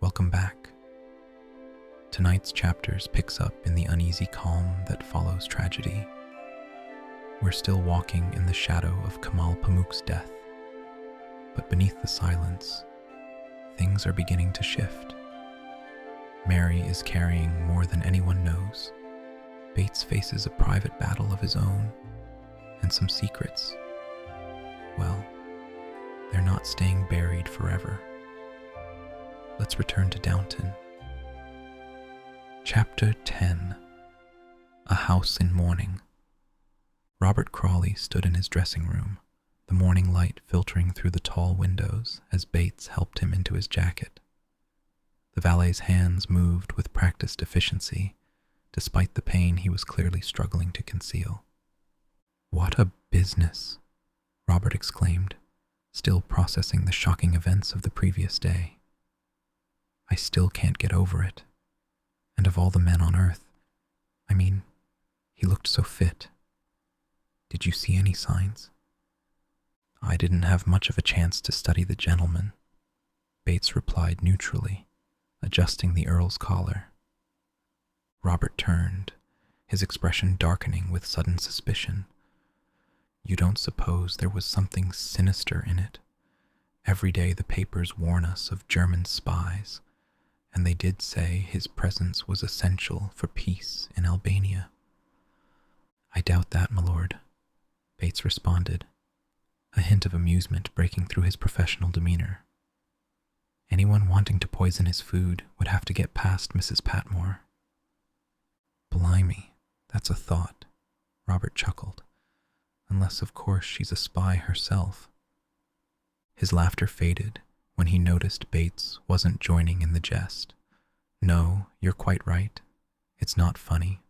Welcome back. Tonight's chapters picks up in the uneasy calm that follows tragedy. We're still walking in the shadow of Kamal Pamuk's death, but beneath the silence, things are beginning to shift. Mary is carrying more than anyone knows. Bates faces a private battle of his own, and some secrets, well, they're not staying buried forever. Let's return to Downton. Chapter 10. A House in Mourning. Robert Crawley stood in his dressing room, the morning light filtering through the tall windows as Bates helped him into his jacket. The valet's hands moved with practiced efficiency, despite the pain he was clearly struggling to conceal. "What a business," Robert exclaimed, still processing the shocking events of the previous day. "I still can't get over it. And of all the men on earth, he looked so fit. Did you see any signs?" "I didn't have much of a chance to study the gentleman," Bates replied neutrally, adjusting the Earl's collar. Robert turned, his expression darkening with sudden suspicion. "You don't suppose there was something sinister in it? Every day the papers warn us of German spies, and they did say his presence was essential for peace in Albania." "I doubt that, my lord," Bates responded, a hint of amusement breaking through his professional demeanor. "Anyone wanting to poison his food would have to get past Mrs. Patmore." "Blimey, that's a thought," Robert chuckled. "Unless, of course, she's a spy herself." His laughter faded when he noticed Bates wasn't joining in the jest. "No, you're quite right. It's not funny.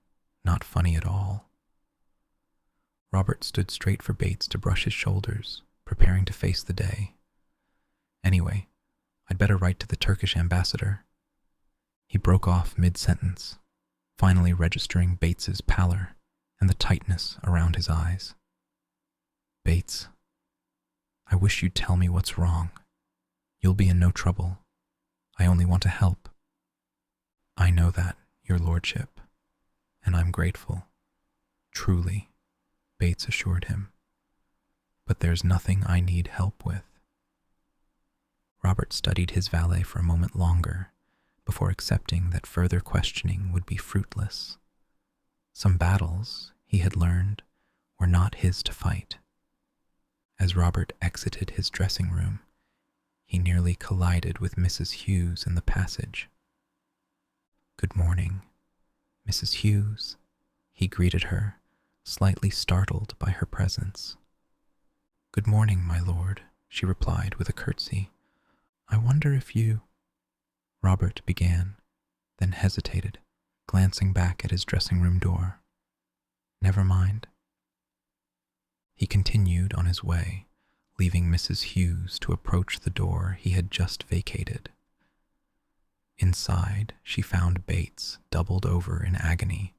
Not funny at all." Robert stood straight for Bates to brush his shoulders, preparing to face the day. "Anyway, I'd better write to the Turkish ambassador." He broke off mid-sentence, finally registering Bates's pallor and the tightness around his eyes. "Bates, I wish you'd tell me what's wrong. You'll be in no trouble. I only want to help." "I know that, your lordship, and I'm grateful. Truly," Bates assured him. "But there's nothing I need help with." Robert studied his valet for a moment longer before accepting that further questioning would be fruitless. Some battles, he had learned, were not his to fight. As Robert exited his dressing room, he nearly collided with Mrs. Hughes in the passage. "Good morning, Mrs. Hughes," he greeted her, slightly startled by her presence. "Good morning, my lord," she replied with a curtsy. "I wonder if you—" Robert began, then hesitated, glancing back at his dressing room door. "Never mind." He continued on his way, leaving Mrs. Hughes to approach the door he had just vacated. Inside, she found Bates doubled over in agony,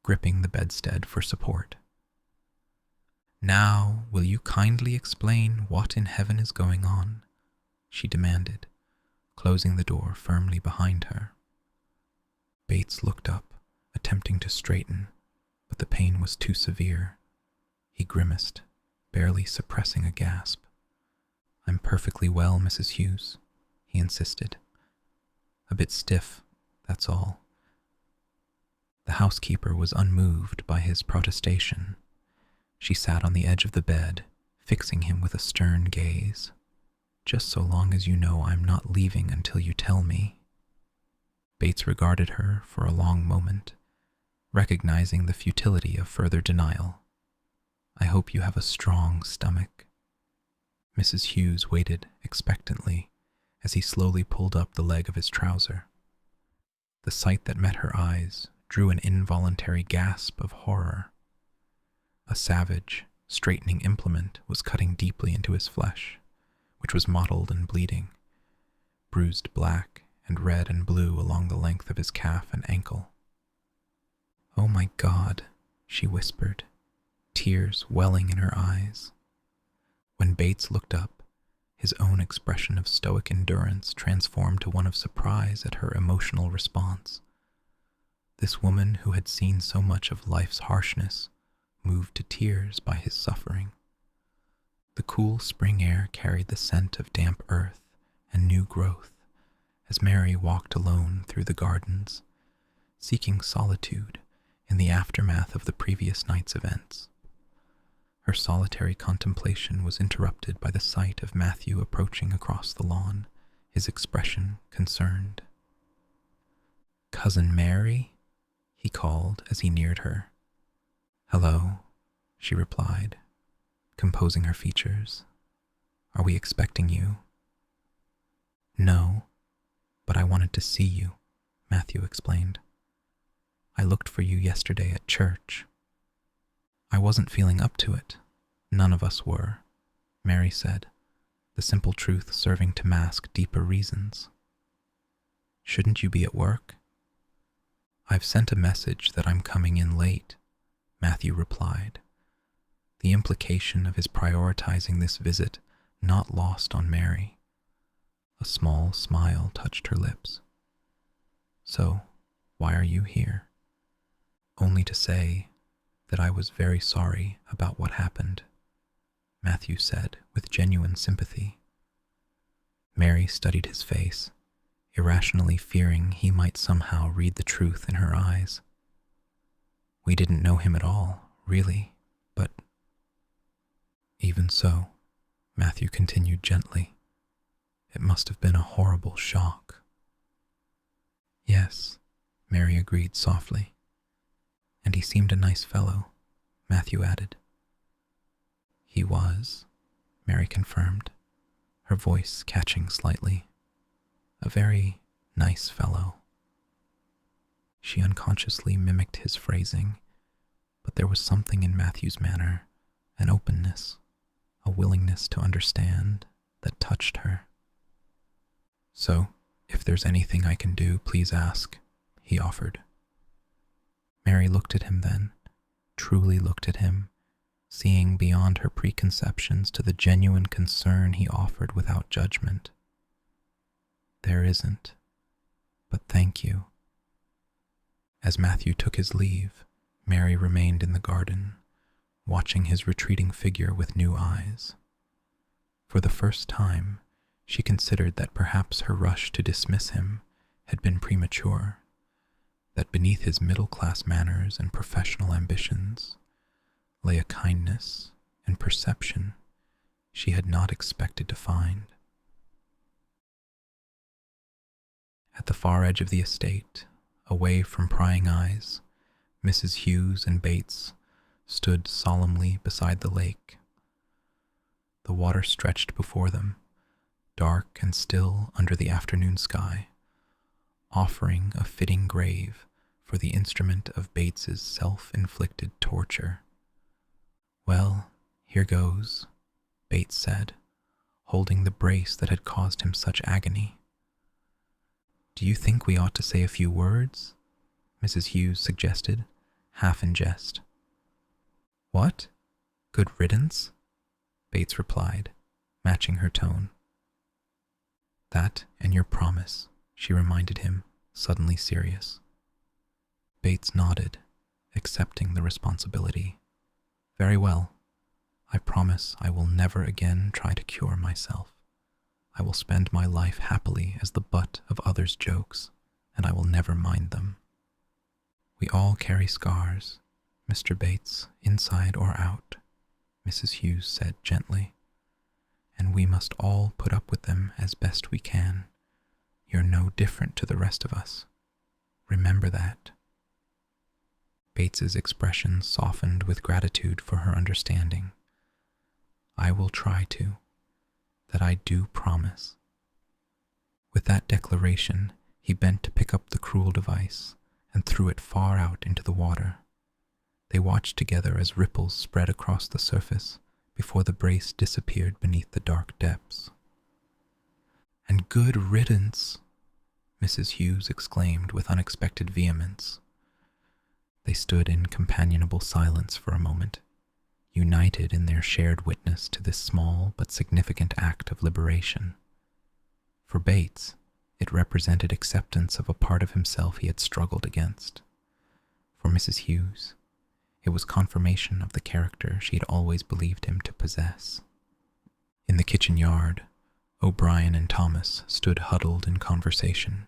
gripping the bedstead for support. "Now, will you kindly explain what in heaven is going on?" she demanded, closing the door firmly behind her. Bates looked up, attempting to straighten, but the pain was too severe. He grimaced, barely suppressing a gasp. "I'm perfectly well, Mrs. Hughes," he insisted. "A bit stiff, that's all." The housekeeper was unmoved by his protestation. She sat on the edge of the bed, fixing him with a stern gaze. "Just so long as you know I'm not leaving until you tell me." Bates regarded her for a long moment, recognizing the futility of further denial. "I hope you have a strong stomach." Mrs. Hughes waited expectantly as he slowly pulled up the leg of his trouser. The sight that met her eyes drew an involuntary gasp of horror. A savage, straightening implement was cutting deeply into his flesh, which was mottled and bleeding, bruised black and red and blue along the length of his calf and ankle. "Oh my God," she whispered, tears welling in her eyes. When Bates looked up, his own expression of stoic endurance transformed to one of surprise at her emotional response. This woman who had seen so much of life's harshness moved to tears by his suffering. The cool spring air carried the scent of damp earth and new growth as Mary walked alone through the gardens, seeking solitude in the aftermath of the previous night's events. Her solitary contemplation was interrupted by the sight of Matthew approaching across the lawn, his expression concerned. "Cousin Mary?" he called as he neared her. "Hello," she replied, composing her features. "Are we expecting you?" "No, but I wanted to see you," Matthew explained. "I looked for you yesterday at church." "I wasn't feeling up to it. None of us were," Mary said, the simple truth serving to mask deeper reasons. "Shouldn't you be at work?" "I've sent a message that I'm coming in late," Matthew replied, the implication of his prioritizing this visit not lost on Mary. A small smile touched her lips. "So, why are you here?" "Only to say that I was very sorry about what happened," Matthew said with genuine sympathy. Mary studied his face, irrationally fearing he might somehow read the truth in her eyes. "We didn't know him at all, really, but—" "Even so," Matthew continued gently, "it must have been a horrible shock." "Yes," Mary agreed softly. "And he seemed a nice fellow," Matthew added. "He was," Mary confirmed, her voice catching slightly. "A very nice fellow." She unconsciously mimicked his phrasing, but there was something in Matthew's manner, an openness, a willingness to understand, that touched her. "So, if there's anything I can do, please ask," he offered. Mary looked at him then, truly looked at him, seeing beyond her preconceptions to the genuine concern he offered without judgment. "There isn't, but thank you." As Matthew took his leave, Mary remained in the garden, watching his retreating figure with new eyes. For the first time, she considered that perhaps her rush to dismiss him had been premature, that beneath his middle-class manners and professional ambitions lay a kindness and perception she had not expected to find. At the far edge of the estate, away from prying eyes, Mrs. Hughes and Bates stood solemnly beside the lake. The water stretched before them, dark and still under the afternoon sky, offering a fitting grave for the instrument of Bates's self-inflicted torture. "Well, here goes," Bates said, holding the brace that had caused him such agony. "Do you think we ought to say a few words?" Mrs. Hughes suggested, half in jest. "What? Good riddance?" Bates replied, matching her tone. "That and your promise," she reminded him, suddenly serious. Bates nodded, accepting the responsibility. "Very well. I promise I will never again try to cure myself. I will spend my life happily as the butt of others' jokes, and I will never mind them. We all carry scars, Mr. Bates, inside or out," Mrs. Hughes said gently, "and we must all put up with them as best we can. You're no different to the rest of us. Remember that." Bates's expression softened with gratitude for her understanding. "I will try to. That I do promise." With that declaration, he bent to pick up the cruel device and threw it far out into the water. They watched together as ripples spread across the surface before the brace disappeared beneath the dark depths. "And good riddance," Mrs. Hughes exclaimed with unexpected vehemence. They stood in companionable silence for a moment, united in their shared witness to this small but significant act of liberation. For Bates, it represented acceptance of a part of himself he had struggled against. For Mrs. Hughes, it was confirmation of the character she had always believed him to possess. In the kitchen yard, O'Brien and Thomas stood huddled in conversation,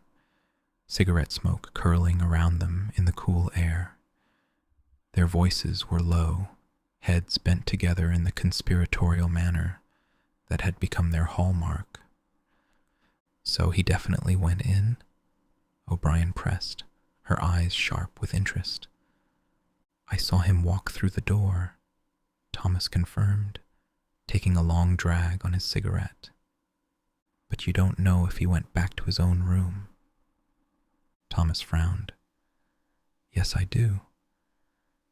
cigarette smoke curling around them in the cool air. Their voices were low, heads bent together in the conspiratorial manner that had become their hallmark. "So he definitely went in?" O'Brien pressed, her eyes sharp with interest. "I saw him walk through the door," Thomas confirmed, taking a long drag on his cigarette. "But you don't know if he went back to his own room?" Thomas frowned. "Yes, I do,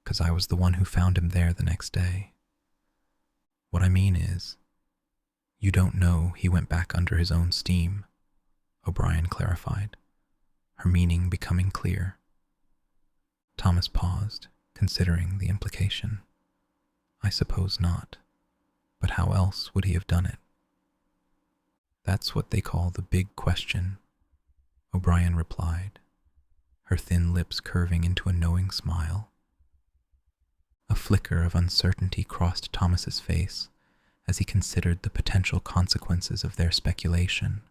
'cause I was the one who found him there the next day. What I mean is, you don't know he went back under his own steam," O'Brien clarified, her meaning becoming clear. Thomas paused, considering the implication. "I suppose not, but how else would he have done it?" "That's what they call the big question," O'Brien replied, her thin lips curving into a knowing smile. A flicker of uncertainty crossed Thomas's face as he considered the potential consequences of their speculation.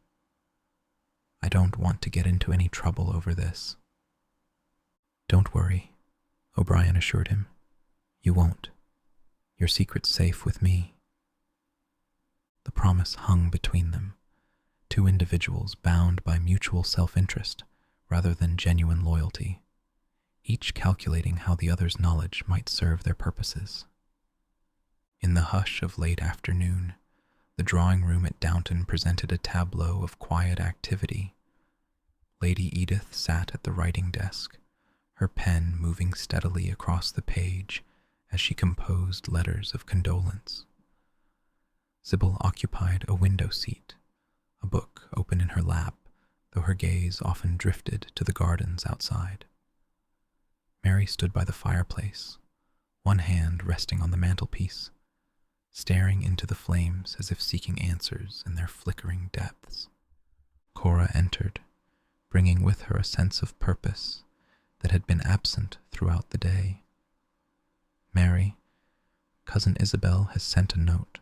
"I don't want to get into any trouble over this." "Don't worry," O'Brien assured him. "You won't. Your secret's safe with me." The promise hung between them, two individuals bound by mutual self-interest rather than genuine loyalty, each calculating how the other's knowledge might serve their purposes. In the hush of late afternoon, the drawing room at Downton presented a tableau of quiet activity. Lady Edith sat at the writing desk, her pen moving steadily across the page as she composed letters of condolence. Sybil occupied a window seat, a book open in her lap, though her gaze often drifted to the gardens outside. Mary stood by the fireplace, one hand resting on the mantelpiece, staring into the flames as if seeking answers in their flickering depths. Cora entered, bringing with her a sense of purpose that had been absent throughout the day. "Mary, Cousin Isabel has sent a note.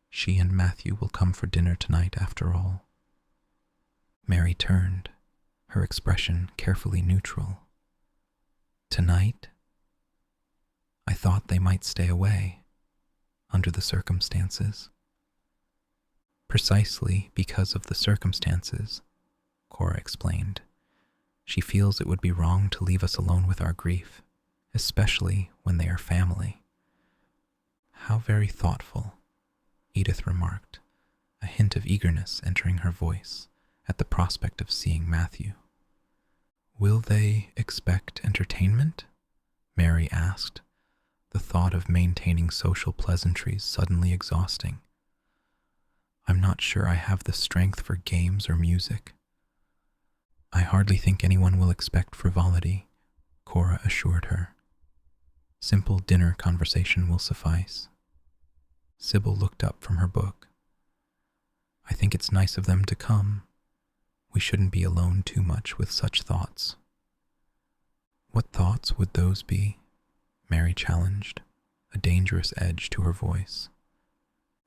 She and Matthew will come for dinner tonight after all." Mary turned, her expression carefully neutral. "Tonight? I thought they might stay away, under the circumstances." "Precisely because of the circumstances," Cora explained. "She feels it would be wrong to leave us alone with our grief, especially when they are family." "How very thoughtful," Edith remarked, a hint of eagerness entering her voice at the prospect of seeing Matthew. "Will they expect entertainment?" Mary asked, the thought of maintaining social pleasantries suddenly exhausting. "I'm not sure I have the strength for games or music." "I hardly think anyone will expect frivolity," Cora assured her. "Simple dinner conversation will suffice." Sybil looked up from her book. "I think it's nice of them to come. We shouldn't be alone too much with such thoughts." "What thoughts would those be?" Mary challenged, a dangerous edge to her voice.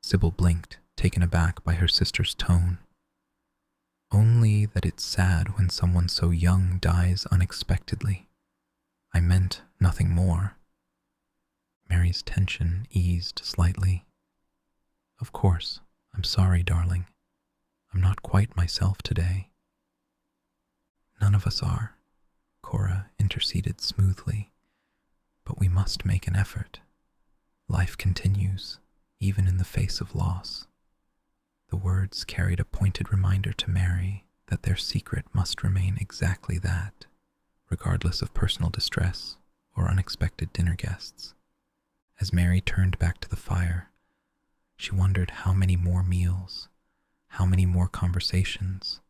Sybil blinked, taken aback by her sister's tone. "Only that it's sad when someone so young dies unexpectedly. I meant nothing more." Mary's tension eased slightly. "Of course, I'm sorry, darling. I'm not quite myself today." "None of us are," Cora interceded smoothly. "But we must make an effort. Life continues, even in the face of loss." The words carried a pointed reminder to Mary that their secret must remain exactly that, regardless of personal distress or unexpected dinner guests. As Mary turned back to the fire, she wondered how many more meals, how many more conversations,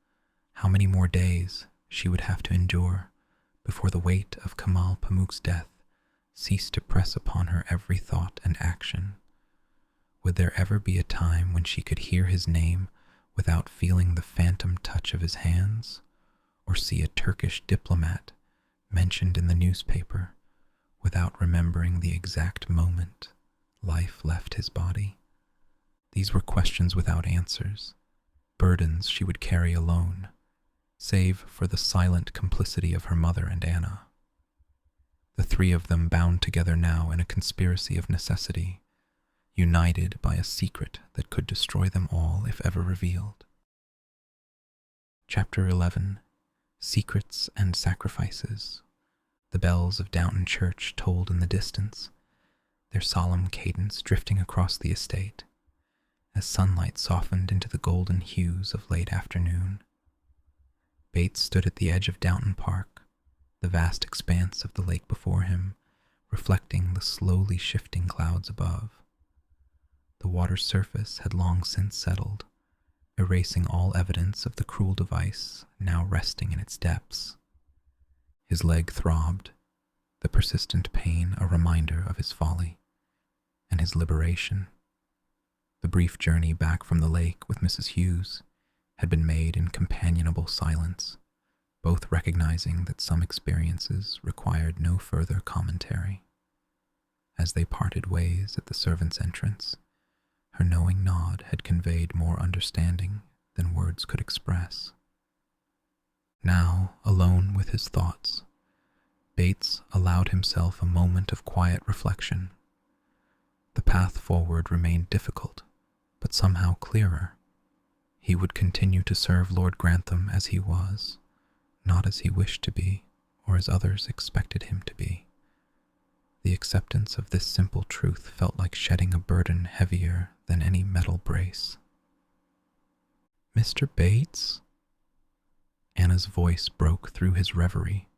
how many more days she would have to endure before the weight of Kamal Pamuk's death ceased to press upon her every thought and action. Would there ever be a time when she could hear his name without feeling the phantom touch of his hands, or see a Turkish diplomat mentioned in the newspaper without remembering the exact moment life left his body? These were questions without answers, burdens she would carry alone, save for the silent complicity of her mother and Anna. The three of them bound together now in a conspiracy of necessity, united by a secret that could destroy them all if ever revealed. Chapter 11. Secrets and Sacrifices. The bells of Downton Church tolled in the distance, their solemn cadence drifting across the estate, as sunlight softened into the golden hues of late afternoon. Bates stood at the edge of Downton Park, the vast expanse of the lake before him, reflecting the slowly shifting clouds above. The water's surface had long since settled, erasing all evidence of the cruel device now resting in its depths. His leg throbbed, the persistent pain a reminder of his folly and his liberation. The brief journey back from the lake with Mrs. Hughes had been made in companionable silence, both recognizing that some experiences required no further commentary. As they parted ways at the servants' entrance, her knowing nod had conveyed more understanding than words could express. Now, alone with his thoughts, Bates allowed himself a moment of quiet reflection. The path forward remained difficult, but somehow clearer. He would continue to serve Lord Grantham as he was, not as he wished to be, or as others expected him to be. The acceptance of this simple truth felt like shedding a burden heavier than any metal brace. "Mr. Bates?" Anna's voice broke through his reverie.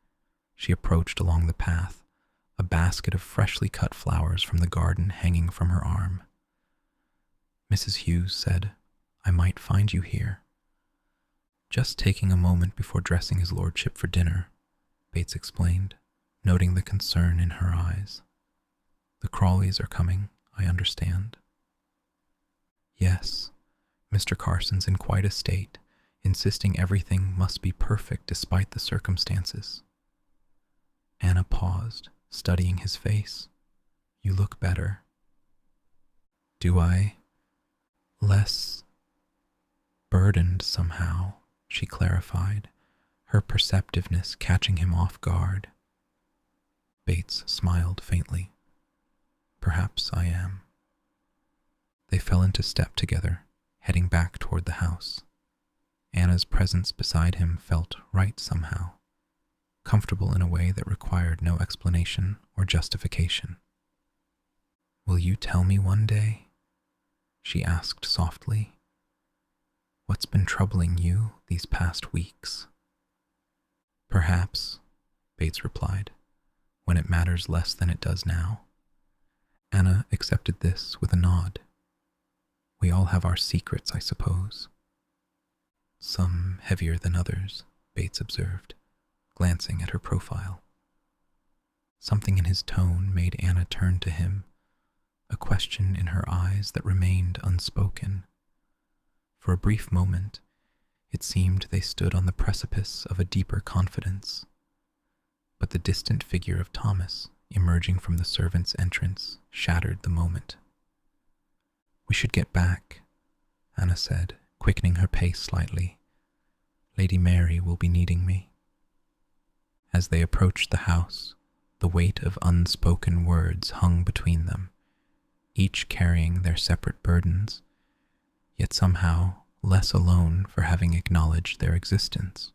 She approached along the path, a basket of freshly cut flowers from the garden hanging from her arm. Mrs. Hughes said, "I might find you here." "Just taking a moment before dressing his lordship for dinner," Bates explained, noting the concern in her eyes. "The Crawleys are coming, I understand." "Yes, Mr. Carson's in quite a state, insisting everything must be perfect despite the circumstances." Anna paused, studying his face. "You look better." "Do I? Less burdened somehow," she clarified, her perceptiveness catching him off guard. Bates smiled faintly. "Perhaps I am." They fell into step together, heading back toward the house. Anna's presence beside him felt right somehow, comfortable in a way that required no explanation or justification. "Will you tell me one day?" she asked softly. "What's been troubling you these past weeks?" "Perhaps," Bates replied, "when it matters less than it does now." Anna accepted this with a nod. "We all have our secrets, I suppose." "Some heavier than others," Bates observed, glancing at her profile. Something in his tone made Anna turn to him, a question in her eyes that remained unspoken. For a brief moment, it seemed they stood on the precipice of a deeper confidence. But the distant figure of Thomas, emerging from the servants' entrance, shattered the moment. "We should get back," Anna said, quickening her pace slightly. "Lady Mary will be needing me." As they approached the house, the weight of unspoken words hung between them, each carrying their separate burdens, yet somehow less alone for having acknowledged their existence.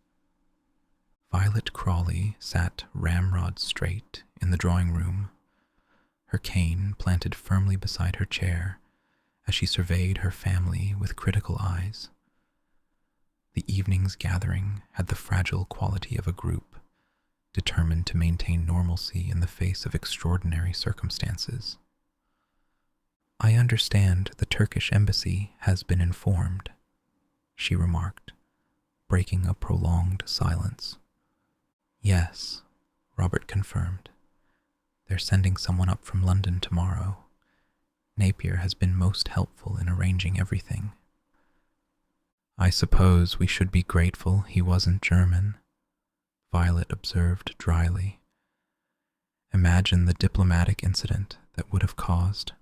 Violet Crawley sat ramrod straight in the drawing room, her cane planted firmly beside her chair as she surveyed her family with critical eyes. The evening's gathering had the fragile quality of a group, determined to maintain normalcy in the face of extraordinary circumstances. "I understand the Turkish embassy has been informed," she remarked, breaking a prolonged silence. "Yes," Robert confirmed. They're sending someone up from London tomorrow. Napier has been most helpful in arranging everything. I suppose we should be grateful he wasn't German, Violet observed dryly. Imagine the diplomatic incident that would have caused.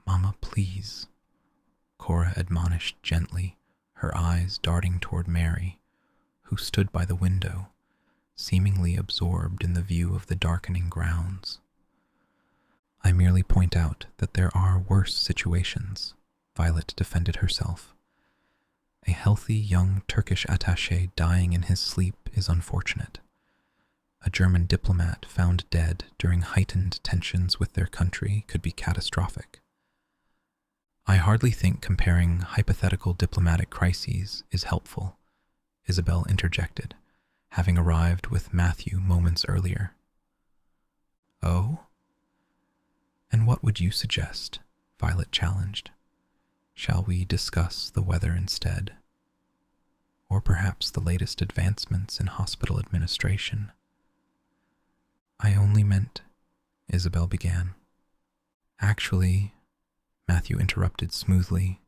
Mama, please, Cora admonished gently, her eyes darting toward Mary, who stood by the window, seemingly absorbed in the view of the darkening grounds. I merely point out that there are worse situations, Violet defended herself. A healthy young Turkish attaché dying in his sleep is unfortunate. A German diplomat found dead during heightened tensions with their country could be catastrophic. I hardly think comparing hypothetical diplomatic crises is helpful, Isabel interjected, having arrived with Matthew moments earlier. Oh? And what would you suggest? Violet challenged. Shall we discuss the weather instead? Or perhaps the latest advancements in hospital administration? I only meant, Isabel began. Actually, Matthew interrupted smoothly,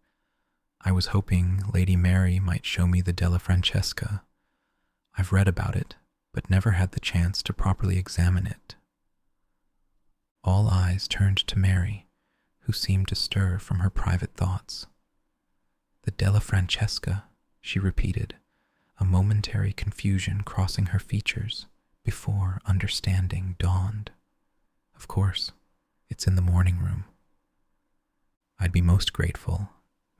I was hoping Lady Mary might show me the Della Francesca. I've read about it, but never had the chance to properly examine it. All eyes turned to Mary, who seemed to stir from her private thoughts. The Della Francesca, she repeated, a momentary confusion crossing her features before understanding dawned. Of course, it's in the morning room. I'd be most grateful,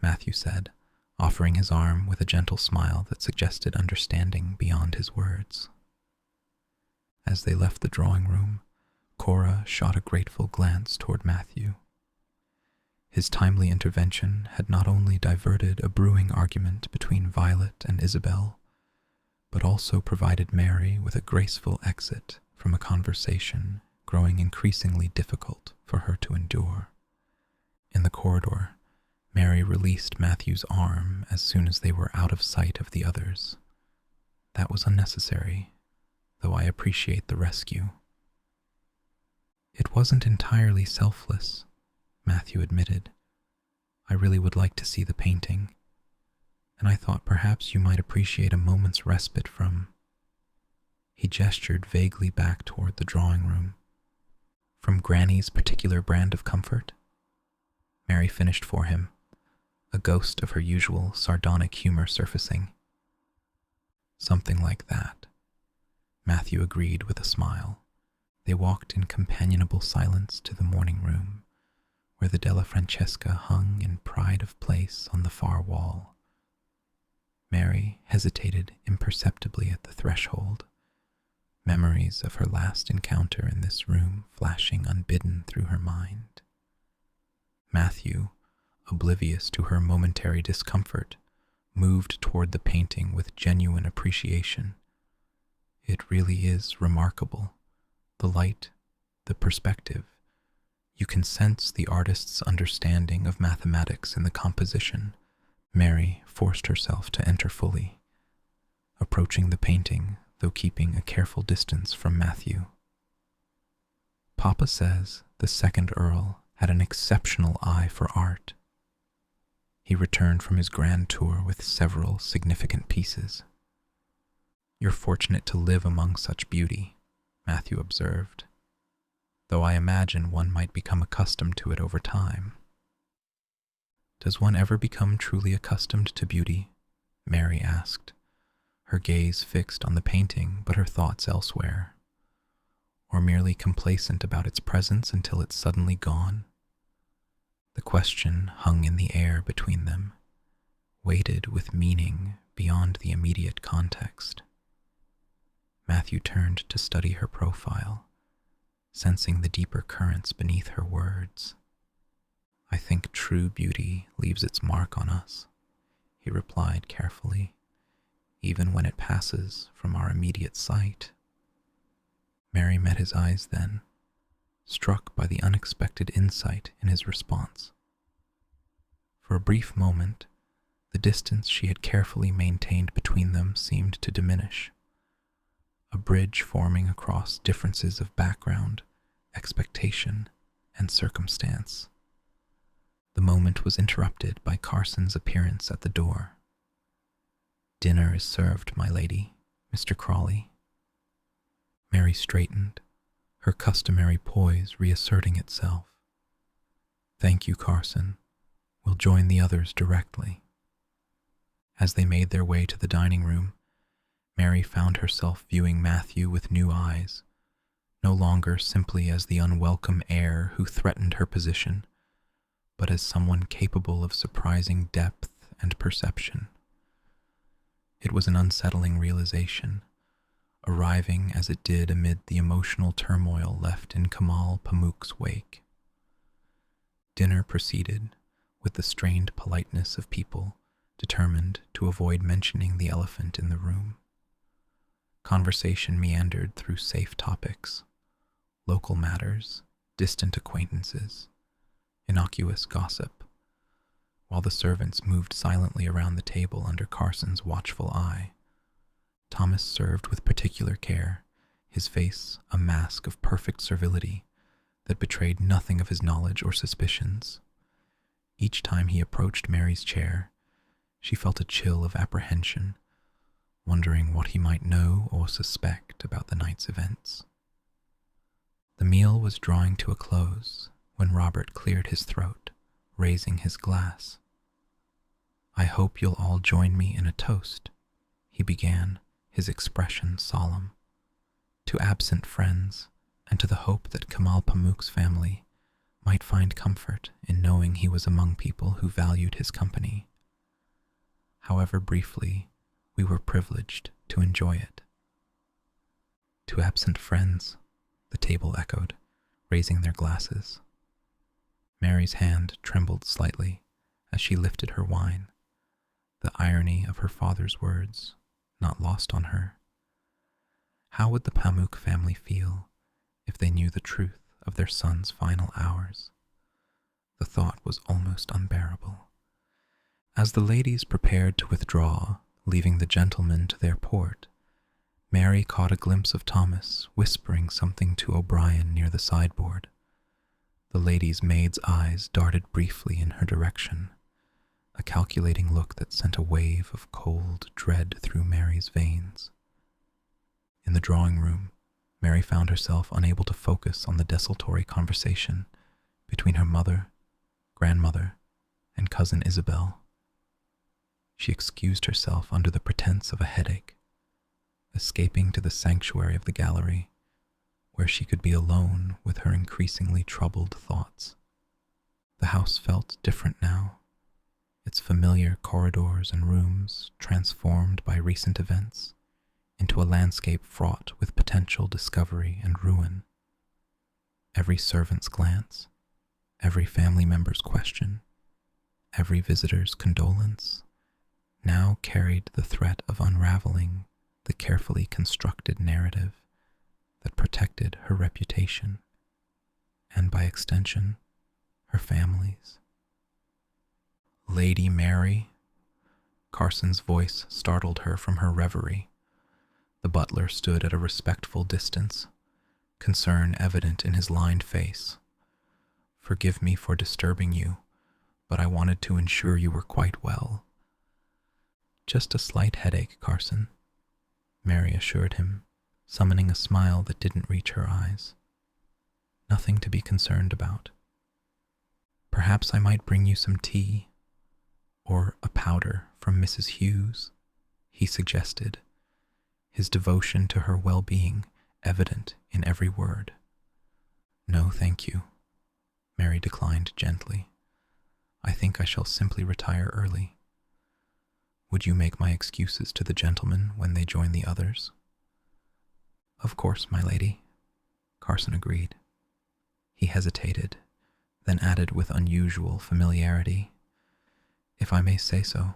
Matthew said, offering his arm with a gentle smile that suggested understanding beyond his words. As they left the drawing room, Cora shot a grateful glance toward Matthew. His timely intervention had not only diverted a brewing argument between Violet and Isabel, but also provided Mary with a graceful exit from a conversation growing increasingly difficult for her to endure. In the corridor, Mary released Matthew's arm as soon as they were out of sight of the others. That was unnecessary, though I appreciate the rescue. It wasn't entirely selfless, Matthew admitted. I really would like to see the painting, and I thought perhaps you might appreciate a moment's respite from... He gestured vaguely back toward the drawing room. From Granny's particular brand of comfort? Mary finished for him, a ghost of her usual sardonic humor surfacing. Something like that, Matthew agreed with a smile. They walked in companionable silence to the morning room, where the Della Francesca hung in pride of place on the far wall. Mary hesitated imperceptibly at the threshold, memories of her last encounter in this room flashing unbidden through her mind. Matthew, oblivious to her momentary discomfort, moved toward the painting with genuine appreciation. It really is remarkable. The light, the perspective. You can sense the artist's understanding of mathematics in the composition. Mary forced herself to enter fully, approaching the painting, though keeping a careful distance from Matthew. Papa says the second Earl had an exceptional eye for art. He returned from his grand tour with several significant pieces. You're fortunate to live among such beauty, Matthew observed, though I imagine one might become accustomed to it over time. Does one ever become truly accustomed to beauty? Mary asked, her gaze fixed on the painting but her thoughts elsewhere. Or merely complacent about its presence until it's suddenly gone? The question hung in the air between them, weighted with meaning beyond the immediate context. Matthew turned to study her profile, sensing the deeper currents beneath her words. I think true beauty leaves its mark on us, he replied carefully, even when it passes from our immediate sight. Mary met his eyes then, struck by the unexpected insight in his response. For a brief moment, the distance she had carefully maintained between them seemed to diminish, a bridge forming across differences of background expectation, and circumstance. The moment was interrupted by Carson's appearance at the door. "Dinner is served, my lady, Mr. Crawley." Mary straightened, her customary poise reasserting itself. "Thank you, Carson. We'll join the others directly." As they made their way to the dining room, Mary found herself viewing Matthew with new eyes, no longer simply as the unwelcome heir who threatened her position, but as someone capable of surprising depth and perception. It was an unsettling realization, arriving as it did amid the emotional turmoil left in Kamal Pamuk's wake. Dinner proceeded with the strained politeness of people determined to avoid mentioning the elephant in the room. Conversation meandered through safe topics, local matters, distant acquaintances, innocuous gossip, while the servants moved silently around the table under Carson's watchful eye. Thomas served with particular care, his face a mask of perfect servility that betrayed nothing of his knowledge or suspicions. Each time he approached Mary's chair, she felt a chill of apprehension, wondering what he might know or suspect about the night's events. The meal was drawing to a close when Robert cleared his throat, raising his glass. "I hope you'll all join me in a toast," he began, his expression solemn, "to absent friends and to the hope that Kamal Pamuk's family might find comfort in knowing he was among people who valued his company. However briefly, we were privileged to enjoy it." "To absent friends," the table echoed, raising their glasses. Mary's hand trembled slightly as she lifted her wine, the irony of her father's words not lost on her. How would the Pamuk family feel if they knew the truth of their son's final hours? The thought was almost unbearable. As the ladies prepared to withdraw, leaving the gentlemen to their port, Mary caught a glimpse of Thomas whispering something to O'Brien near the sideboard. The lady's maid's eyes darted briefly in her direction, a calculating look that sent a wave of cold dread through Mary's veins. In the drawing room, Mary found herself unable to focus on the desultory conversation between her mother, grandmother, and cousin Isabel. She excused herself under the pretense of a headache, escaping to the sanctuary of the gallery, where she could be alone with her increasingly troubled thoughts. The house felt different now, its familiar corridors and rooms transformed by recent events into a landscape fraught with potential discovery and ruin. Every servant's glance, every family member's question, every visitor's condolence now carried the threat of unraveling the carefully constructed narrative that protected her reputation, and by extension, her family's. "Lady Mary?" Carson's voice startled her from her reverie. The butler stood at a respectful distance, concern evident in his lined face. "Forgive me for disturbing you, but I wanted to ensure you were quite well." "Just a slight headache, Carson," Mary assured him, summoning a smile that didn't reach her eyes. "Nothing to be concerned about. Perhaps I might bring you some tea, or a powder from Mrs. Hughes," he suggested, his devotion to her well-being evident in every word. "No, thank you," Mary declined gently. "I think I shall simply retire early. Would you make my excuses to the gentlemen when they join the others?" "Of course, my lady," Carson agreed. He hesitated, then added with unusual familiarity, "If I may say so,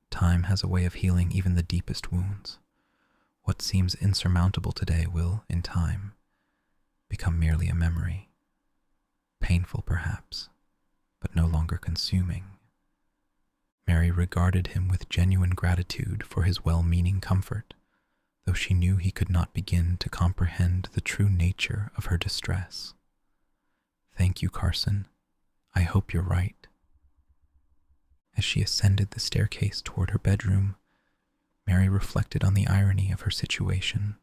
time has a way of healing even the deepest wounds. What seems insurmountable today will, in time, become merely a memory. Painful, perhaps, but no longer consuming." Mary regarded him with genuine gratitude for his well-meaning comfort, though she knew he could not begin to comprehend the true nature of her distress. Thank you, Carson. I hope you're right. As she ascended the staircase toward her bedroom, Mary reflected on the irony of her situation.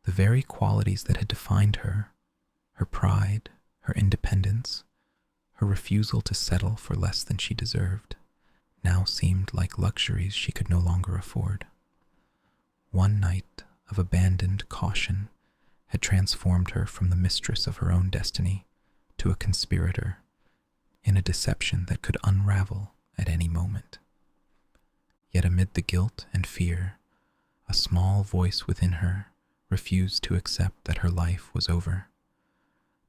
The very qualities that had defined her, her pride, her independence, her refusal to settle for less than she deserved, now seemed like luxuries she could no longer afford. One night of abandoned caution had transformed her from the mistress of her own destiny to a conspirator in a deception that could unravel at any moment. Yet amid the guilt and fear, a small voice within her refused to accept that her life was over,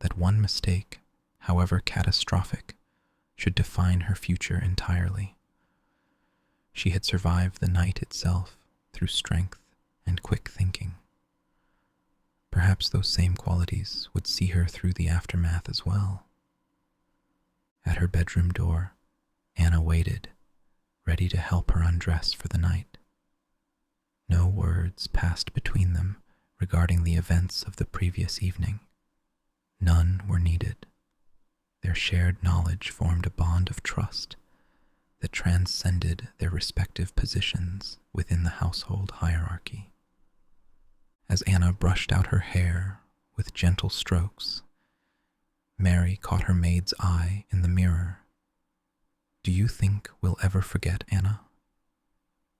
that one mistake, however catastrophic, should define her future entirely. She had survived the night itself through strength and quick thinking. Perhaps those same qualities would see her through the aftermath as well. At her bedroom door, Anna waited, ready to help her undress for the night. No words passed between them regarding the events of the previous evening. None were needed. Their shared knowledge formed a bond of trust that transcended their respective positions within the household hierarchy. As Anna brushed out her hair with gentle strokes, Mary caught her maid's eye in the mirror. Do you think we'll ever forget, Anna?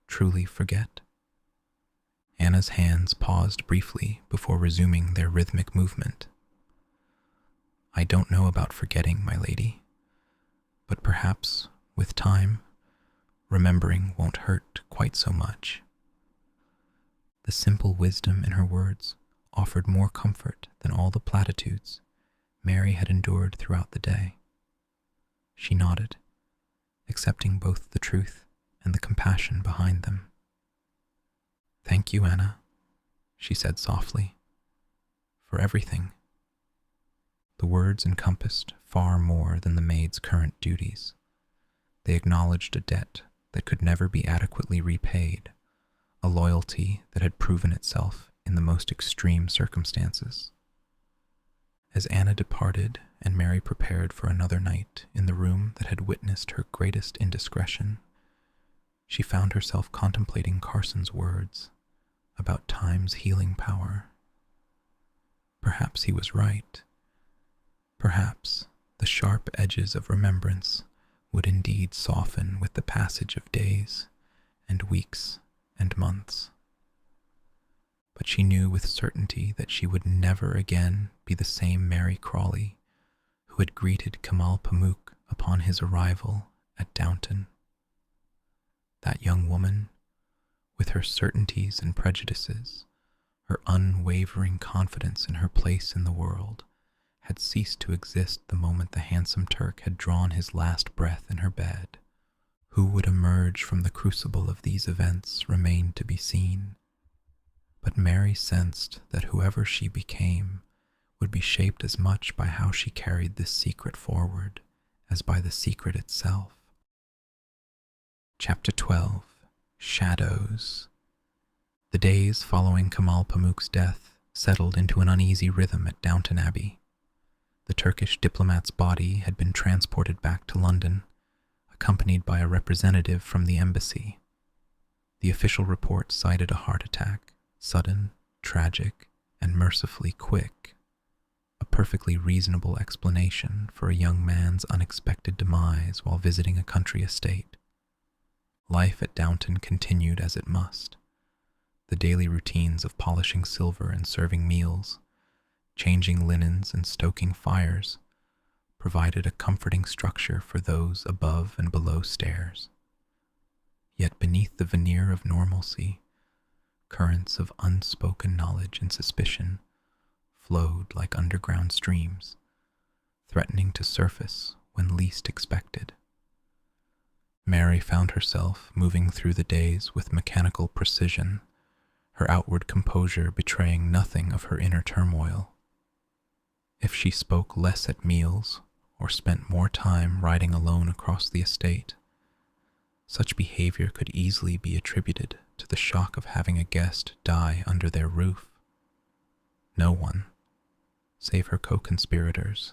Truly forget? Anna's hands paused briefly before resuming their rhythmic movement. I don't know about forgetting, my lady, but perhaps, with time, remembering won't hurt quite so much. The simple wisdom in her words offered more comfort than all the platitudes Mary had endured throughout the day. She nodded, accepting both the truth and the compassion behind them. Thank you, Anna, she said softly, for everything. The words encompassed far more than the maid's current duties. They acknowledged a debt that could never be adequately repaid, a loyalty that had proven itself in the most extreme circumstances. As Anna departed and Mary prepared for another night in the room that had witnessed her greatest indiscretion, she found herself contemplating Carson's words about time's healing power. Perhaps he was right. Perhaps the sharp edges of remembrance would indeed soften with the passage of days and weeks and months. But she knew with certainty that she would never again be the same Mary Crawley who had greeted Kamal Pamuk upon his arrival at Downton. That young woman, with her certainties and prejudices, her unwavering confidence in her place in the world, had ceased to exist the moment the handsome Turk had drawn his last breath in her bed. Who would emerge from the crucible of these events remained to be seen. But Mary sensed that whoever she became would be shaped as much by how she carried this secret forward as by the secret itself. Chapter 12. Shadows. The days following Kamal Pamuk's death settled into an uneasy rhythm at Downton Abbey. The Turkish diplomat's body had been transported back to London, accompanied by a representative from the embassy. The official report cited a heart attack, sudden, tragic, and mercifully quick, a perfectly reasonable explanation for a young man's unexpected demise while visiting a country estate. Life at Downton continued as it must. The daily routines of polishing silver and serving meals, changing linens and stoking fires, provided a comforting structure for those above and below stairs. Yet beneath the veneer of normalcy, currents of unspoken knowledge and suspicion flowed like underground streams, threatening to surface when least expected. Mary found herself moving through the days with mechanical precision, her outward composure betraying nothing of her inner turmoil. If she spoke less at meals or spent more time riding alone across the estate, such behavior could easily be attributed to the shock of having a guest die under their roof. No one, save her co-conspirators,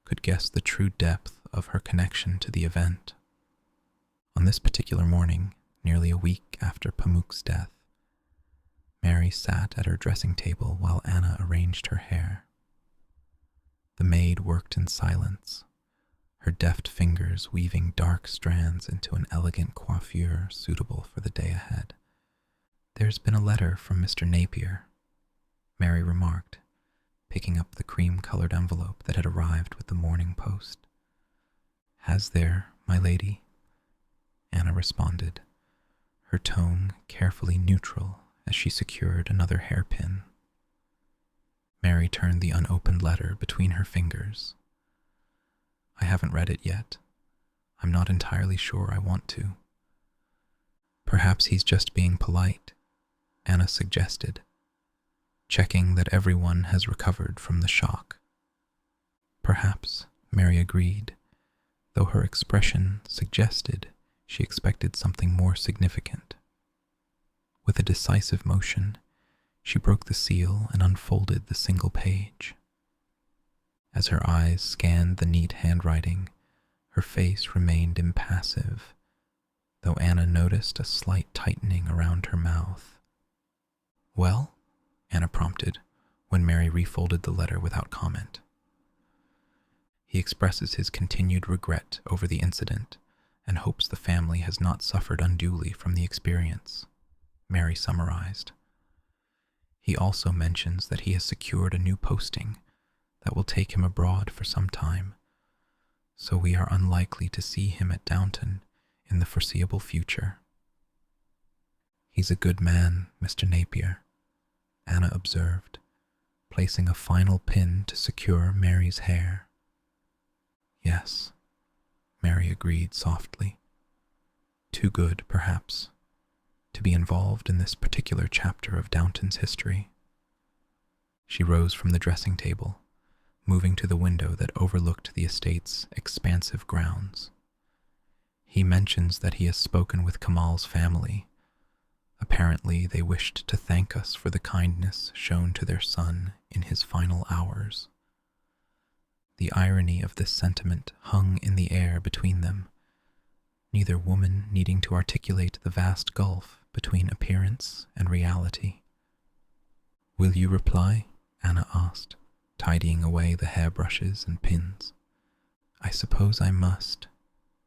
could guess the true depth of her connection to the event. On this particular morning, nearly a week after Pamuk's death, Mary sat at her dressing table while Anna arranged her hair. The maid worked in silence, her deft fingers weaving dark strands into an elegant coiffure suitable for the day ahead. "There's been a letter from Mr. Napier," Mary remarked, picking up the cream-colored envelope that had arrived with the morning post. "Has there, my lady?" Anna responded, her tone carefully neutral as she secured another hairpin. Mary turned the unopened letter between her fingers. "I haven't read it yet. I'm not entirely sure I want to." "Perhaps he's just being polite," Anna suggested, checking that everyone has recovered from the shock. "Perhaps," Mary agreed, though her expression suggested she expected something more significant. With a decisive motion, she broke the seal and unfolded the single page. As her eyes scanned the neat handwriting, her face remained impassive, though Anna noticed a slight tightening around her mouth. "Well?" Anna prompted, when Mary refolded the letter without comment. "He expresses his continued regret over the incident and hopes the family has not suffered unduly from the experience," Mary summarized. "He also mentions that he has secured a new posting that will take him abroad for some time, so we are unlikely to see him at Downton in the foreseeable future." "He's a good man, Mr. Napier," Anna observed, placing a final pin to secure Mary's hair. "Yes," Mary agreed softly. "Too good, perhaps, to be involved in this particular chapter of Downton's history." She rose from the dressing table, moving to the window that overlooked the estate's expansive grounds. "He mentions that he has spoken with Kamal's family. Apparently, they wished to thank us for the kindness shown to their son in his final hours." The irony of this sentiment hung in the air between them, neither woman needing to articulate the vast gulf between appearance and reality. "Will you reply?" Anna asked, tidying away the hairbrushes and pins. "I suppose I must,"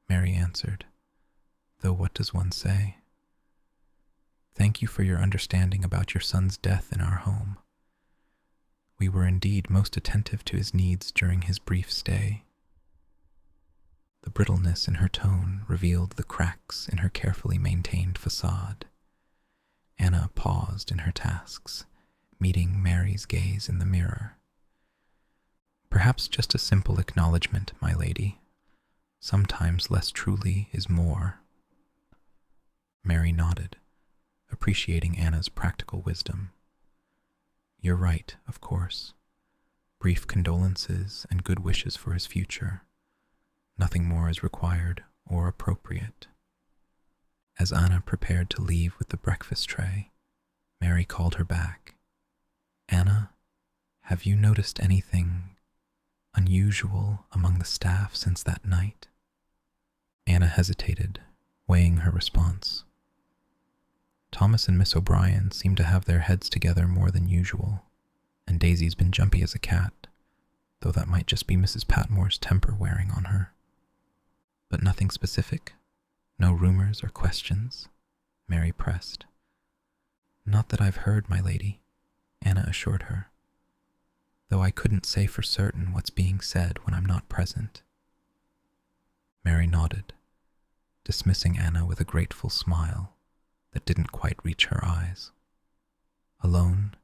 Mary answered, "though what does one say? Thank you for your understanding about your son's death in our home. We were indeed most attentive to his needs during his brief stay." The brittleness in her tone revealed the cracks in her carefully maintained facade. Anna paused in her tasks, meeting Mary's gaze in the mirror. "Perhaps just a simple acknowledgement, my lady. Sometimes less truly is more." Mary nodded, appreciating Anna's practical wisdom. "You're right, of course. Brief condolences and good wishes for his future. Nothing more is required or appropriate." As Anna prepared to leave with the breakfast tray, Mary called her back. "Anna, have you noticed anything unusual among the staff since that night?" Anna hesitated, weighing her response. "Thomas and Miss O'Brien seem to have their heads together more than usual, and Daisy's been jumpy as a cat, though that might just be Mrs. Patmore's temper wearing on her." "But nothing specific? No rumors or questions?" Mary pressed. "Not that I've heard, my lady," Anna assured her, "though I couldn't say for certain what's being said when I'm not present." Mary nodded, dismissing Anna with a grateful smile that didn't quite reach her eyes. Alone,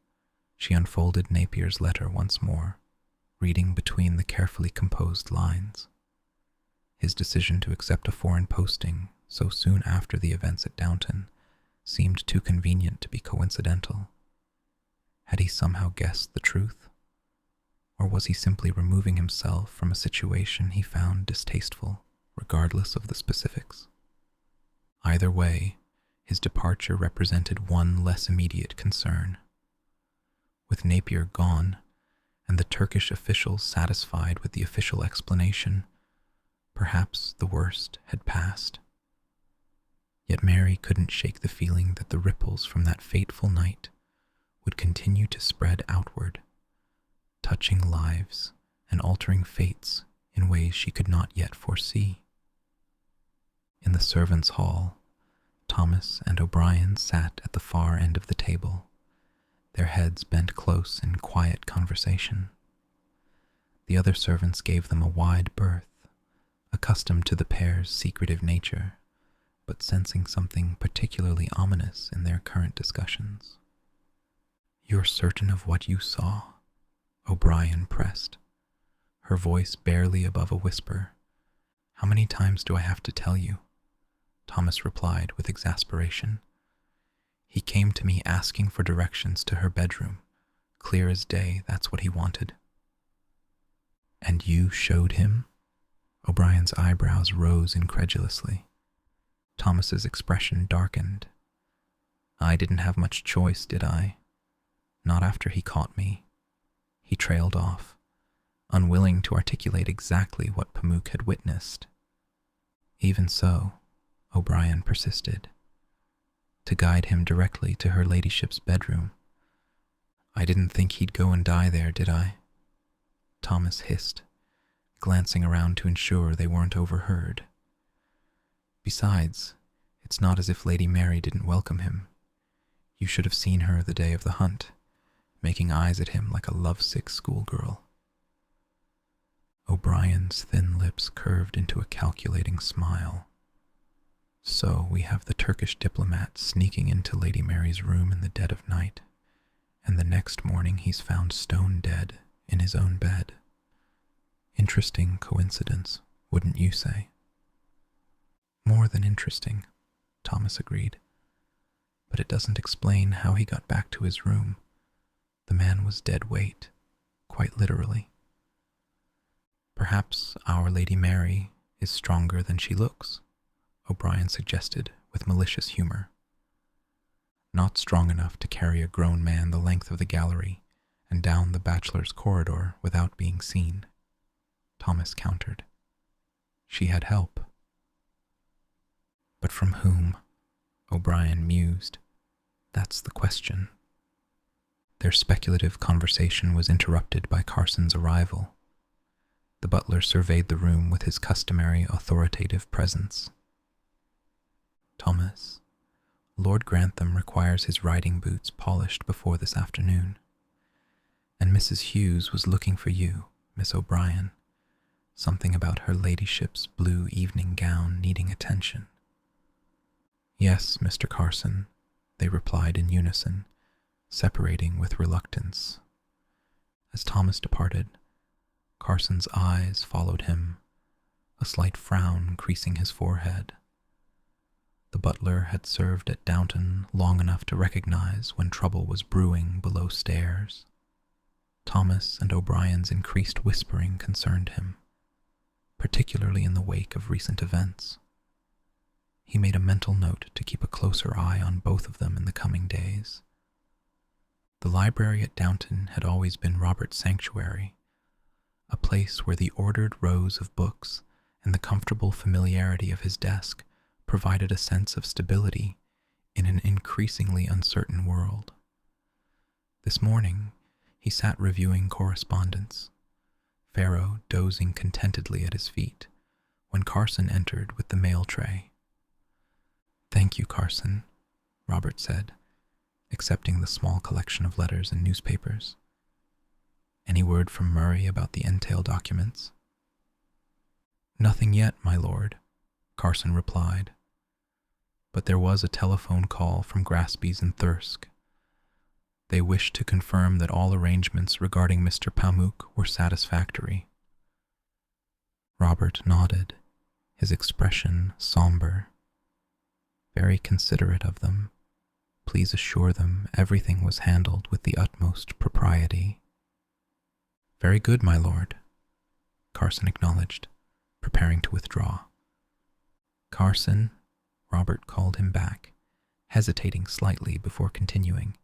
she unfolded Napier's letter once more, reading between the carefully composed lines. His decision to accept a foreign posting so soon after the events at Downton seemed too convenient to be coincidental. Had he somehow guessed the truth? Or was he simply removing himself from a situation he found distasteful, regardless of the specifics? Either way, his departure represented one less immediate concern. With Napier gone, and the Turkish officials satisfied with the official explanation. Perhaps the worst had passed. Yet Mary couldn't shake the feeling that the ripples from that fateful night would continue to spread outward, touching lives and altering fates in ways she could not yet foresee. In the servants' hall, Thomas and O'Brien sat at the far end of the table, their heads bent close in quiet conversation. The other servants gave them a wide berth, accustomed to the pair's secretive nature, but sensing something particularly ominous in their current discussions. "You're certain of what you saw?" O'Brien pressed, her voice barely above a whisper. "How many times do I have to tell you?" Thomas replied with exasperation. "He came to me asking for directions to her bedroom. Clear as day, that's what he wanted." "And you showed him?" O'Brien's eyebrows rose incredulously. Thomas's expression darkened. "I didn't have much choice, did I? Not after he caught me." He trailed off, unwilling to articulate exactly what Pamuk had witnessed. "Even so," O'Brien persisted, "to guide him directly to her ladyship's bedroom. I didn't think he'd go and die there, did I?" Thomas hissed, glancing around to ensure they weren't overheard. "Besides, it's not as if Lady Mary didn't welcome him. You should have seen her the day of the hunt, making eyes at him like a lovesick schoolgirl." O'Brien's thin lips curved into a calculating smile. "So we have the Turkish diplomat sneaking into Lady Mary's room in the dead of night, and the next morning he's found stone dead in his own bed. Interesting coincidence, wouldn't you say?" "More than interesting," Thomas agreed. "But it doesn't explain how he got back to his room. The man was dead weight, quite literally." "Perhaps our Lady Mary is stronger than she looks," O'Brien suggested with malicious humor. "Not strong enough to carry a grown man the length of the gallery and down the bachelor's corridor without being seen," Thomas countered. "She had help." "But from whom?" O'Brien mused. "That's the question." Their speculative conversation was interrupted by Carson's arrival. The butler surveyed the room with his customary authoritative presence. "Thomas, Lord Grantham requires his riding boots polished before this afternoon. And Mrs. Hughes was looking for you, Miss O'Brien. Something about her ladyship's blue evening gown needing attention." "Yes, Mr. Carson," they replied in unison, separating with reluctance. As Thomas departed, Carson's eyes followed him, a slight frown creasing his forehead. The butler had served at Downton long enough to recognize when trouble was brewing below stairs. Thomas and O'Brien's increased whispering concerned him, particularly in the wake of recent events. He made a mental note to keep a closer eye on both of them in the coming days. The library at Downton had always been Robert's sanctuary, a place where the ordered rows of books and the comfortable familiarity of his desk provided a sense of stability in an increasingly uncertain world. This morning, he sat reviewing correspondence, Pharaoh dozing contentedly at his feet, when Carson entered with the mail tray. "Thank you, Carson," Robert said, accepting the small collection of letters and newspapers. "Any word from Murray about the entail documents?" "Nothing yet, my lord," Carson replied. "But there was a telephone call from Graspy's in Thirsk. They wished to confirm that all arrangements regarding Mr. Pamuk were satisfactory." Robert nodded, his expression somber. "Very considerate of them. Please assure them everything was handled with the utmost propriety." "Very good, my lord," Carson acknowledged, preparing to withdraw. "Carson," Robert called him back, hesitating slightly before continuing.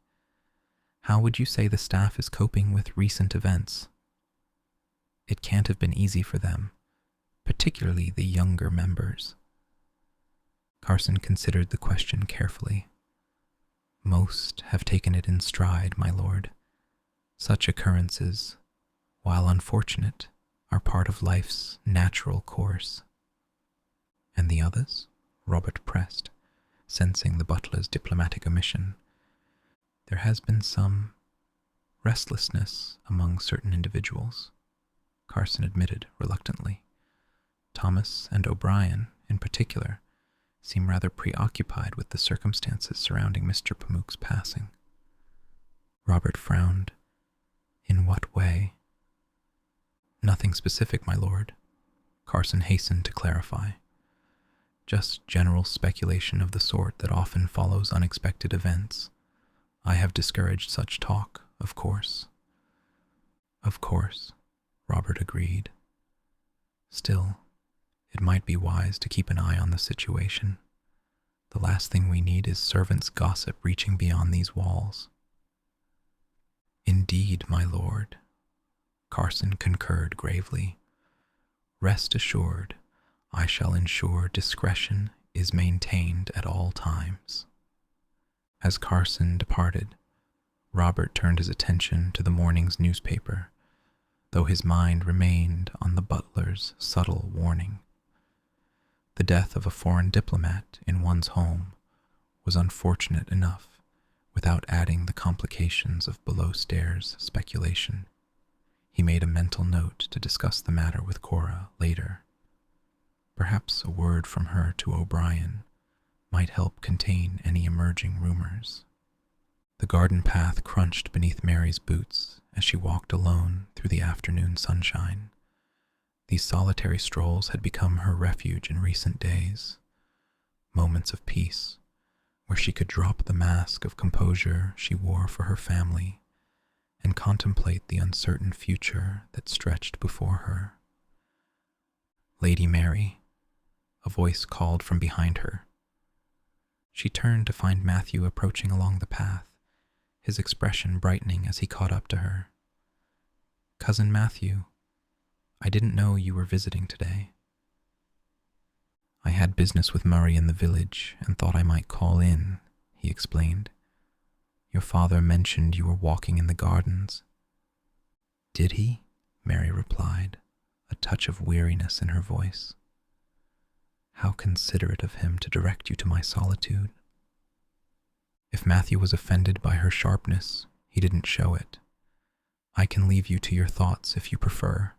"How would you say the staff is coping with recent events? It can't have been easy for them, particularly the younger members. Carson considered the question carefully. Most have taken it in stride, my lord. Such occurrences, while unfortunate, are part of life's natural course. And the others? Robert pressed, sensing the butler's diplomatic omission. There has been some restlessness among certain individuals, Carson admitted reluctantly. Thomas and O'Brien, in particular, seem rather preoccupied with the circumstances surrounding Mr. Pamuk's passing. Robert frowned. In what way? Nothing specific, my lord, Carson hastened to clarify. Just general speculation of the sort that often follows unexpected events. I have discouraged such talk, of course. Of course, Robert agreed. Still, it might be wise to keep an eye on the situation. The last thing we need is servants' gossip reaching beyond these walls. Indeed, my lord, Carson concurred gravely. Rest assured, I shall ensure discretion is maintained at all times. As Carson departed, Robert turned his attention to the morning's newspaper, though his mind remained on the butler's subtle warning. The death of a foreign diplomat in one's home was unfortunate enough without adding the complications of below-stairs speculation. He made a mental note to discuss the matter with Cora later. Perhaps a word from her to O'Brien might help contain any emerging rumors. The garden path crunched beneath Mary's boots as she walked alone through the afternoon sunshine. These solitary strolls had become her refuge in recent days, moments of peace, where she could drop the mask of composure she wore for her family and contemplate the uncertain future that stretched before her. Lady Mary, a voice called from behind her. She turned to find Matthew approaching along the path, his expression brightening as he caught up to her. Cousin Matthew, I didn't know you were visiting today. I had business with Murray in the village and thought I might call in, he explained. Your father mentioned you were walking in the gardens. Did he? Mary replied, a touch of weariness in her voice. How considerate of him to direct you to my solitude. If Matthew was offended by her sharpness, he didn't show it. I can leave you to your thoughts if you prefer.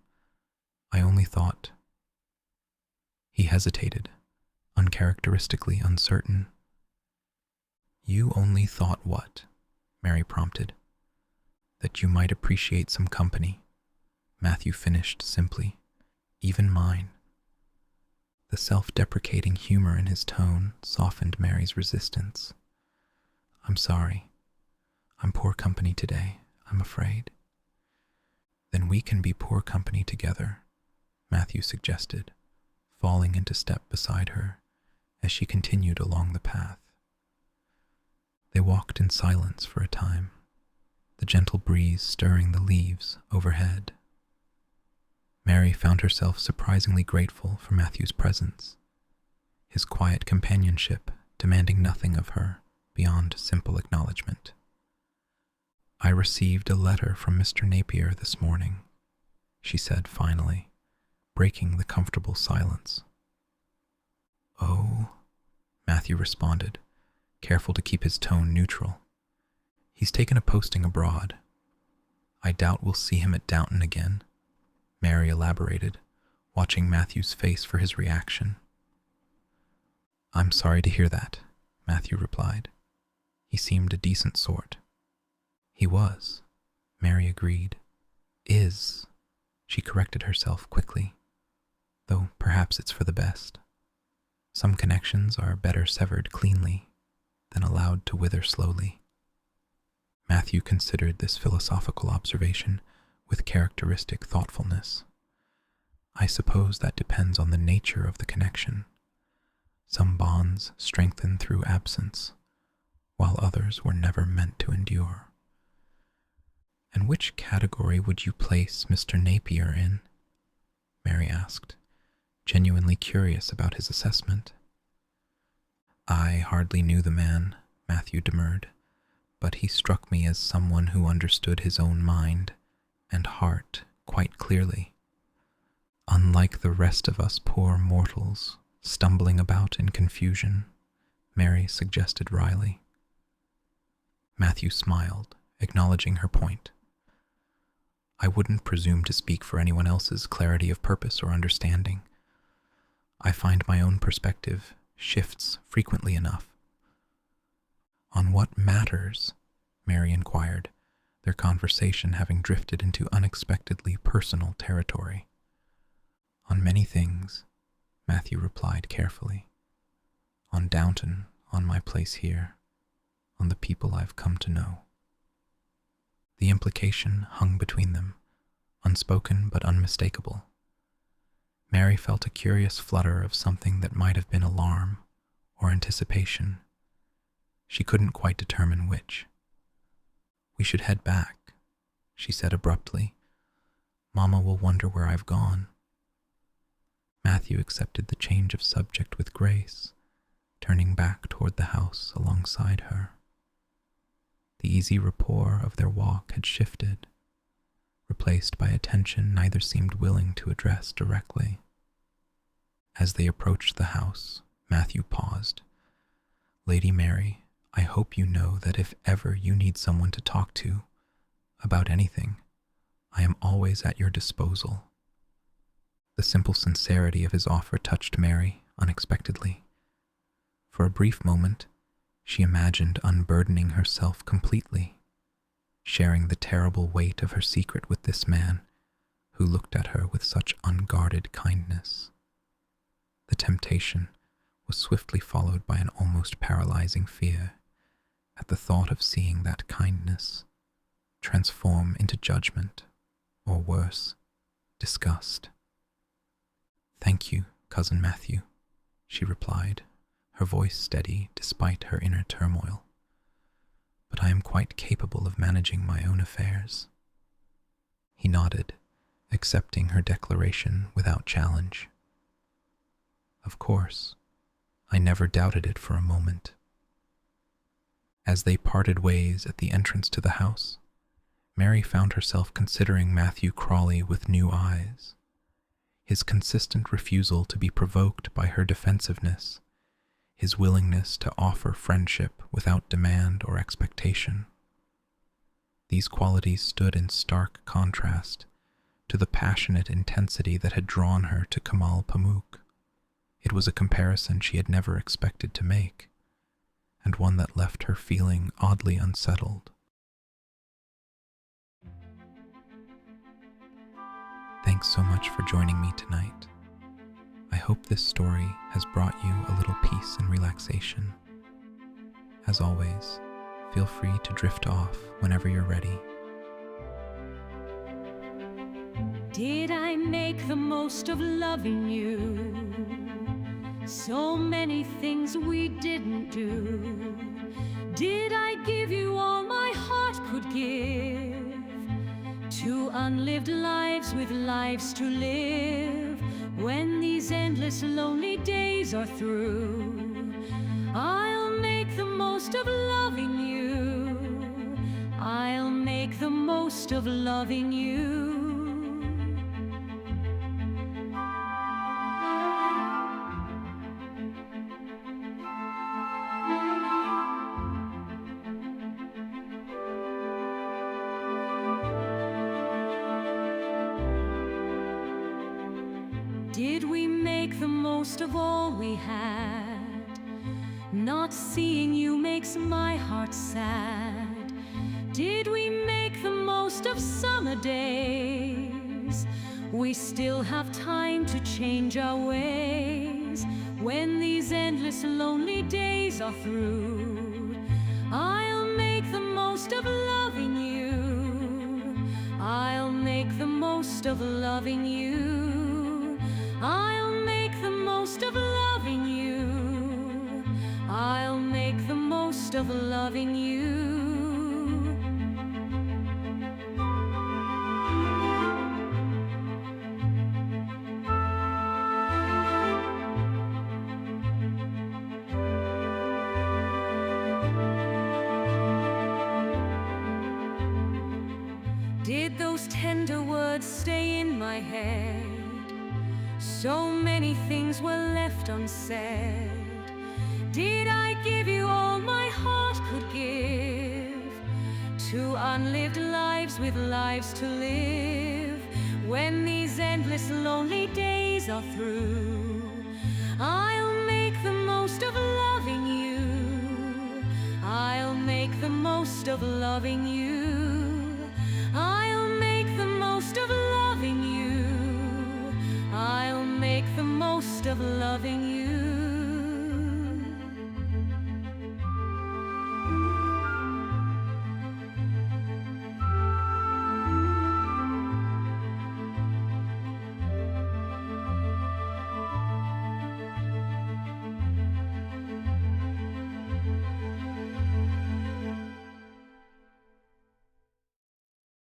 I only thought. He hesitated, uncharacteristically uncertain. You only thought what? Mary prompted. That you might appreciate some company, Matthew finished simply. Even mine. The self-deprecating humor in his tone softened Mary's resistance. I'm sorry. I'm poor company today, I'm afraid. Then we can be poor company together, Matthew suggested, falling into step beside her as she continued along the path. They walked in silence for a time, the gentle breeze stirring the leaves overhead. Mary found herself surprisingly grateful for Matthew's presence, his quiet companionship demanding nothing of her beyond simple acknowledgement. I received a letter from Mr. Napier this morning, she said finally, breaking the comfortable silence. Oh, Matthew responded, careful to keep his tone neutral. He's taken a posting abroad. I doubt we'll see him at Downton again, Mary elaborated, watching Matthew's face for his reaction. I'm sorry to hear that, Matthew replied. He seemed a decent sort. He was, Mary agreed. Is, she corrected herself quickly, though perhaps it's for the best. Some connections are better severed cleanly than allowed to wither slowly. Matthew considered this philosophical observation with characteristic thoughtfulness. I suppose that depends on the nature of the connection. Some bonds strengthen through absence, while others were never meant to endure. And which category would you place Mr. Napier in? Mary asked, genuinely curious about his assessment. I hardly knew the man, Matthew demurred, but he struck me as someone who understood his own mind and heart quite clearly. Unlike the rest of us poor mortals, stumbling about in confusion, Mary suggested wryly. Matthew smiled, acknowledging her point. I wouldn't presume to speak for anyone else's clarity of purpose or understanding. I find my own perspective shifts frequently enough. On what matters? Mary inquired, their conversation having drifted into unexpectedly personal territory. On many things, Matthew replied carefully. On Downton, on my place here, on the people I've come to know. The implication hung between them, unspoken but unmistakable. Mary felt a curious flutter of something that might have been alarm or anticipation. She couldn't quite determine which. We should head back, she said abruptly. Mama will wonder where I've gone. Matthew accepted the change of subject with grace, turning back toward the house alongside her. The easy rapport of their walk had shifted, replaced by a tension neither seemed willing to address directly. As they approached the house, Matthew paused. Lady Mary, I hope you know that if ever you need someone to talk to about anything, I am always at your disposal. The simple sincerity of his offer touched Mary unexpectedly. For a brief moment, she imagined unburdening herself completely, sharing the terrible weight of her secret with this man who looked at her with such unguarded kindness. The temptation was swiftly followed by an almost paralyzing fear at the thought of seeing that kindness transform into judgment, or worse, disgust. Thank you, Cousin Matthew, she replied, her voice steady despite her inner turmoil. But I am quite capable of managing my own affairs. He nodded, accepting her declaration without challenge. Of course, I never doubted it for a moment. As they parted ways at the entrance to the house, Mary found herself considering Matthew Crawley with new eyes. His consistent refusal to be provoked by her defensiveness, his willingness to offer friendship without demand or expectation. These qualities stood in stark contrast to the passionate intensity that had drawn her to Kamal Pamuk. It was a comparison she had never expected to make, and one that left her feeling oddly unsettled. Thanks so much for joining me tonight. I hope this story has brought you a little peace and relaxation. As always, feel free to drift off whenever you're ready. Did I make the most of loving you? So many things we didn't do. Did I give you all my heart could give? To unlived lives with lives to live. When these endless lonely days are through, I'll make the most of loving you. I'll make the most of loving you. Did we make the most of all we had? Not seeing you makes my heart sad. Did we make the most of summer days? We still have time to change our ways. When these endless lonely days are through, I'll make the most of loving you. I'll make the most of loving you. I'll make the most of loving you. I'll make the most of loving you. Did those tender words stay in my head? So many things were left unsaid. Did I give you all my heart could give? To unlived lives with lives to live. When these endless lonely days are through, I'll make the most of loving you. I'll make the most of loving you. I'll make the most of loving you. I'll make the most of loving you.